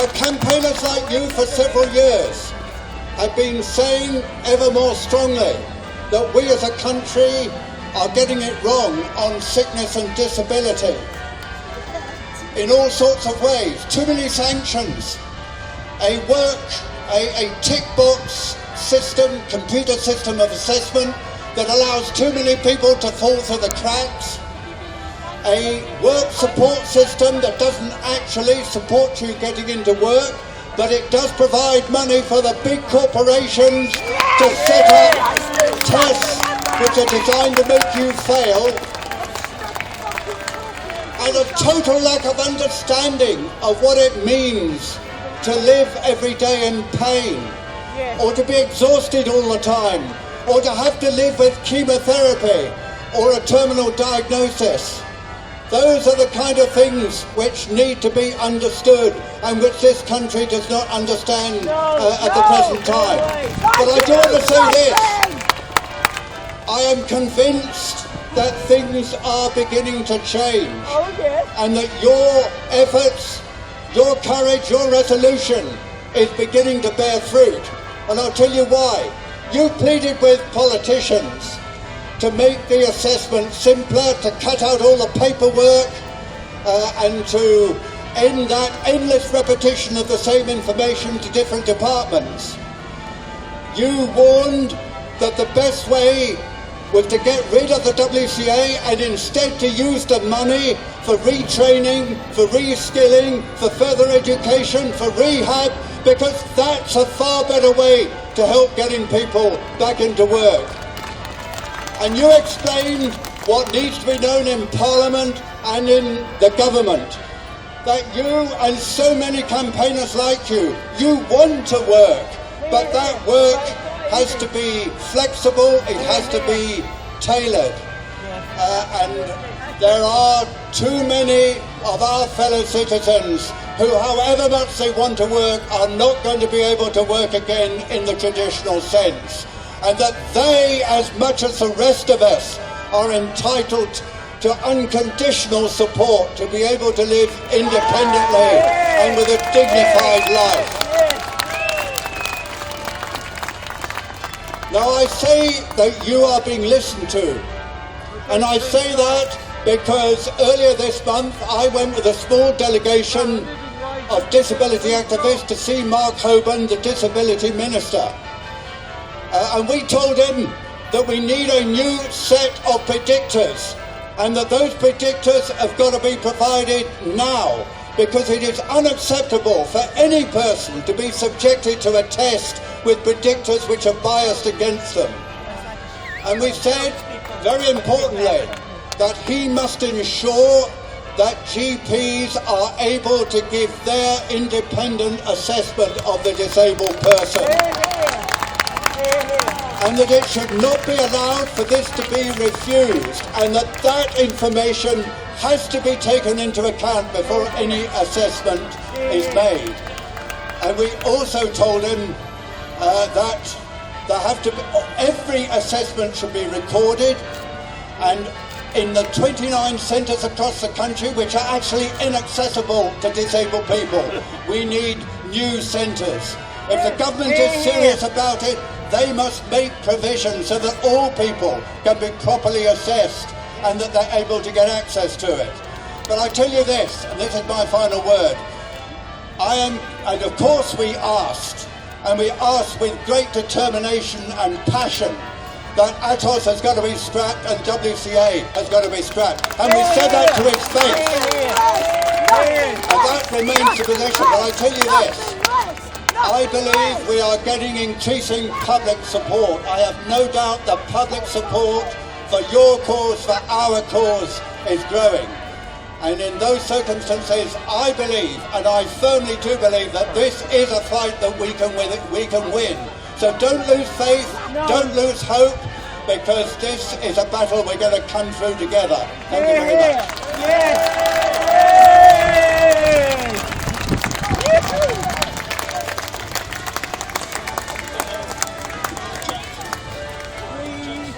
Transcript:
Now, campaigners like you for several years have been saying ever more strongly that we as a country are getting it wrong on sickness and disability in all sorts of ways. Too many sanctions, a tick box system, computer system of assessment that allows too many people to fall through the cracks, a work support system that doesn't actually support you getting into work, but it does provide money for the big corporations to set up tests which are designed to make you fail, and a total lack of understanding of what it means to live every day in pain, or to be exhausted all the time, or to have to live with chemotherapy or a terminal diagnosis. Those are the kind of things which need to be understood and which this country does not understand at the present time. But I do want to say this. I am convinced that things are beginning to change, and that your efforts, your courage, your resolution is beginning to bear fruit. And I'll tell you why. You pleaded with politicians to make the assessment simpler, to cut out all the paperwork, and to end that endless repetition of the same information to different departments. You warned that the best way was to get rid of the WCA and instead to use the money for retraining, for reskilling, for further education, for rehab, because that's a far better way to help getting people back into work. And you explained what needs to be known in Parliament and in the government, that you and so many campaigners like you want to work, but that work has to be flexible, it has to be tailored. And there are too many of our fellow citizens who, however much they want to work, are not going to be able to work again in the traditional sense. And that they, as much as the rest of us, are entitled to unconditional support to be able to live independently and with a dignified life. Now, I say that you are being listened to, and I say that because earlier this month I went with a small delegation of disability activists to see Mark Hoban, the Disability Minister. And we told him that we need a new set of predictors, and that those predictors have got to be provided now, because it is unacceptable for any person to be subjected to a test with predictors which are biased against them. And we said, very importantly, that he must ensure that GPs are able to give their independent assessment of the disabled person. And that it should not be allowed for this to be refused, and that information has to be taken into account before any assessment is made. And we also told him that every assessment should be recorded, and in the 29 centres across the country which are actually inaccessible to disabled people, we need new centres. If the government is serious about it, they must make provision so that all people can be properly assessed and that they're able to get access to it. But I tell you this, and this is my final word, and of course we asked with great determination and passion that ATOS has got to be scrapped and WCA has got to be scrapped. And we said that to his face. And that remains the position. But I tell you this, I believe we are getting increasing public support. I have no doubt the public support for your cause, for our cause, is growing. And in those circumstances, I believe, and I firmly do believe, that this is a fight that we can win. So don't lose faith, don't lose hope, because this is a battle we're going to come through together. Thank you very much.